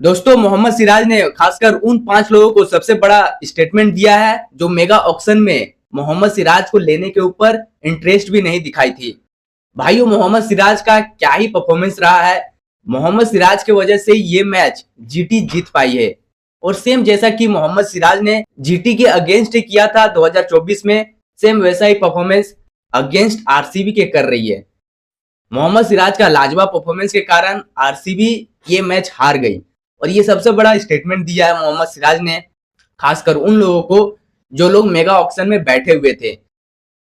दोस्तों मोहम्मद सिराज ने खासकर उन 5 लोगों को सबसे बड़ा स्टेटमेंट दिया है जो मेगा ऑक्शन में मोहम्मद सिराज को लेने के ऊपर इंटरेस्ट भी नहीं दिखाई थी। भाइयों मोहम्मद सिराज का क्या ही परफॉर्मेंस रहा है। मोहम्मद सिराज की वजह से ये मैच जीटी जीत पाई है और सेम जैसा कि मोहम्मद सिराज ने जीटी के अगेंस्ट किया था 2024 में, सेम वैसा ही परफॉर्मेंस अगेंस्ट आरसीबी के कर रही है। मोहम्मद सिराज का लाजवाब परफॉर्मेंस के कारण आरसीबी ये मैच हार गई और ये सबसे बड़ा स्टेटमेंट दिया है मोहम्मद सिराज ने, खासकर उन लोगों को जो लोग मेगा ऑक्शन में बैठे हुए थे।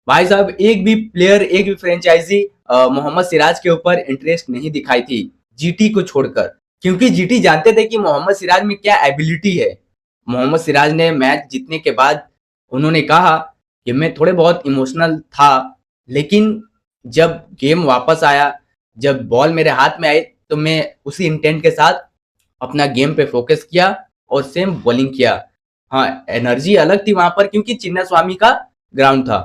भाई साहब एक भी प्लेयर, एक भी फ्रेंचाइजी मोहम्मद सिराज के ऊपर इंटरेस्ट नहीं दिखाई थी जीटी को छोड़कर, क्योंकि जीटी जानते थे कि मोहम्मद सिराज में क्या एबिलिटी है। मोहम्मद सिराज ने मैच जीतने के बाद उन्होंने कहा कि मैं थोड़े बहुत इमोशनल था, लेकिन जब गेम वापस आया, जब बॉल मेरे हाथ में आई तो मैं उसी इंटेंट के साथ अपना गेम पे फोकस किया और सेम बॉलिंग किया। हाँ, एनर्जी अलग थी वहां पर क्योंकि चिन्नास्वामी का ग्राउंड था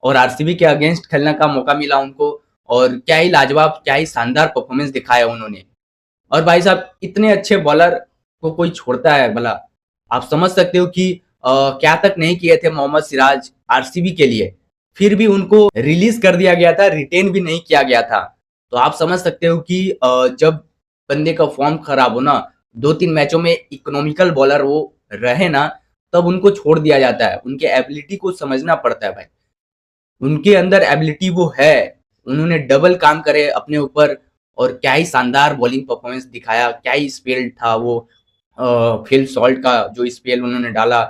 और आरसीबी के अगेंस्ट खेलने का मौका मिला उनको और क्या ही लाजवाब, क्या ही शानदार परफॉर्मेंस दिखाया उन्होंने। और भाई साहब इतने अच्छे बॉलर को कोई छोड़ता है भला? आप समझ सकते हो कि क्या तक नहीं किए थे मोहम्मद सिराज आरसीबी के लिए, फिर भी उनको रिलीज कर दिया गया था, रिटेन भी नहीं किया गया था। तो आप समझ सकते हो कि जब बंदे का फॉर्म खराब हो ना, 2-3 मैचों में इकोनॉमिकल बॉलर वो रहे ना, तब उनको छोड़ दिया जाता है। उनके एबिलिटी को समझना पड़ता है भाई, उनके अंदर एबिलिटी वो है, उन्होंने डबल काम करे अपने ऊपर और क्या ही शानदार बॉलिंग परफॉर्मेंस दिखाया, क्या ही स्पेल था वो फिल सॉल्ट का जो स्पेल उन्होंने डाला।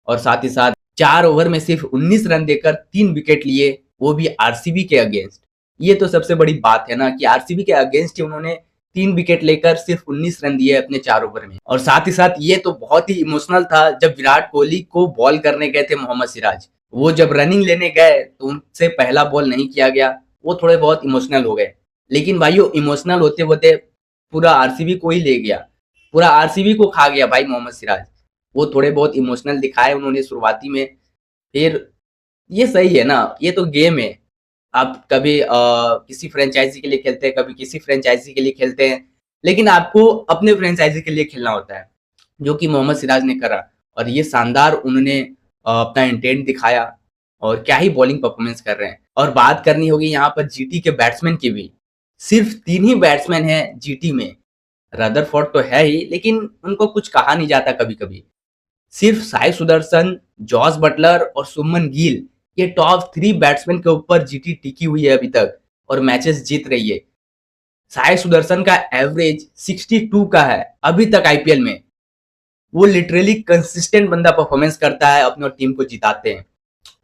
और साथ ही साथ 4 ओवर में सिर्फ 19 रन देकर 3 विकेट लिए, वो भी आरसीबी के अगेंस्ट। ये तो सबसे बड़ी बात है ना कि आरसीबी के अगेंस्ट ही उन्होंने 3 विकेट लेकर सिर्फ 19 रन दिए अपने 4 ओवर में। और साथ ही साथ ये तो बहुत ही इमोशनल था जब विराट कोहली को बॉल करने गए थे मोहम्मद सिराज, वो जब रनिंग लेने गए तो उनसे पहला बॉल नहीं किया गया, वो थोड़े बहुत इमोशनल हो गए। लेकिन भाइयों इमोशनल होते होते पूरा आरसीबी को ही ले गया, पूरा आरसीबी को खा गया भाई मोहम्मद सिराज। वो थोड़े बहुत इमोशनल दिखाए उन्होंने शुरुआती में, फिर ये सही है ना, ये तो गेम है। आप कभी किसी फ्रेंचाइजी के लिए खेलते हैं, कभी किसी फ्रेंचाइजी के लिए खेलते हैं, लेकिन आपको अपने फ्रेंचाइजी के लिए खेलना होता है, जो कि मोहम्मद सिराज ने करा। और ये शानदार उन्होंने अपना इंटेंट दिखाया और क्या ही बॉलिंग परफॉर्मेंस कर रहे हैं। और बात करनी होगी यहाँ पर जीटी के बैट्समैन की भी। सिर्फ 3 ही बैट्समैन हैं जीटी में, रदरफोर्ड तो है ही लेकिन उनको कुछ कहा नहीं जाता कभी कभी। सिर्फ साई सुदर्शन, जॉस बटलर और सुमन गिल, ये टॉप 3 बैट्समैन के ऊपर जीटी टिकी हुई है अभी तक और मैचेस जीत रही है। साई सुदर्शन का एवरेज 62 का है अभी तक आईपीएल में। वो लिटरली कंसिस्टेंट बंदा परफॉर्मेंस करता है, अपनी टीम को जिताते हैं।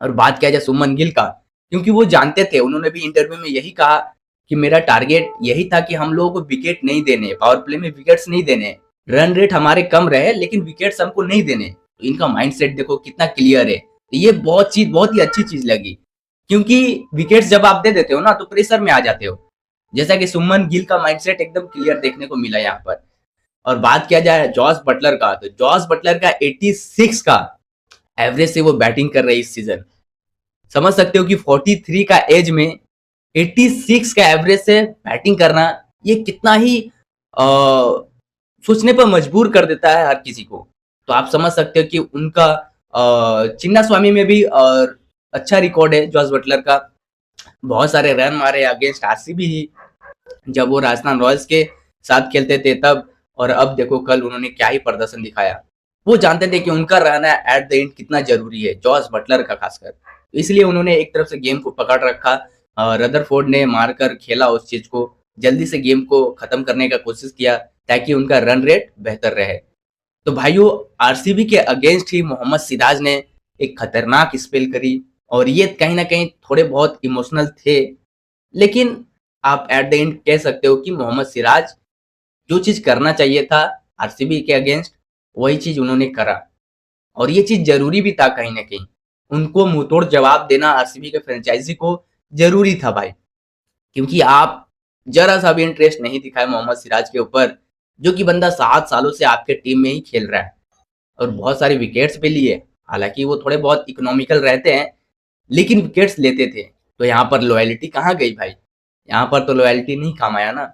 और बात किया जाए सुमन गिल का, क्योंकि वो जानते थे, उन्होंने भी इंटरव्यू में यही कहा कि मेरा टारगेट यही था कि हम लोगों को विकेट नहीं देने, पावर प्ले में विकेट्स नहीं देने, रन रेट हमारे कम रहे लेकिन विकेट्स हमको नहीं देने। तो इनका माइंडसेट देखो कितना क्लियर है। तो ये बहुत ही अच्छी चीज लगी, क्योंकि विकेट्स जब आप दे देते हो ना तो प्रेशर में आ जाते हो, जैसा कि सुमन गिल का माइंडसेट एकदम क्लियर देखने को मिला यहाँ पर। और बात किया जाए जॉस बटलर का, तो जॉस बटलर का 86 का एवरेज से वो बैटिंग कर रहे हैं इस सीजन। समझ सकते हो कि 43 का एज में 86 का एवरेज से बैटिंग करना, ये कितना ही सोचने पर मजबूर कर देता है हर किसी को। तो आप समझ सकते हो कि उनका चिन्नास्वामी में भी अच्छा रिकॉर्ड है जॉस बटलर का, बहुत सारे रन मारे अगेंस्ट आरसीबी ही, जब वो राजस्थान रॉयल्स के साथ खेलते थे तब। और अब देखो कल उन्होंने क्या ही प्रदर्शन दिखाया। वो जानते थे कि उनका रहना एट द एंड कितना जरूरी है, जॉस बटलर का खासकर, इसलिए उन्होंने एक तरफ से गेम को पकड़ रखा। रदरफोर्ड ने मारकर खेला उस चीज को, जल्दी से गेम को खत्म करने का कोशिश किया ताकि उनका रन रेट बेहतर रहे। तो भाइयों आरसीबी के अगेंस्ट ही मोहम्मद सिराज ने एक खतरनाक स्पेल करी और ये कहीं ना कहीं थोड़े बहुत इमोशनल थे, लेकिन आप एट द एंड कह सकते हो कि मोहम्मद सिराज जो चीज करना चाहिए था आरसीबी के अगेंस्ट, वही चीज उन्होंने करा। और ये चीज जरूरी भी था कहीं ना कहीं, उनको मुंहतोड़ जवाब देना आरसीबी के फ्रेंचाइजी को जरूरी था भाई, क्योंकि आप जरा सा भी इंटरेस्ट नहीं दिखाए मोहम्मद सिराज के ऊपर, जो कि बंदा 7 सालों से आपके टीम में ही खेल रहा है और बहुत सारे विकेट्स भी लिए। हालांकि वो थोड़े बहुत इकोनॉमिकल रहते हैं लेकिन विकेट्स लेते थे। तो यहाँ पर लॉयल्टी कहाँ गई भाई? यहाँ पर तो लॉयल्टी नहीं काम आया ना।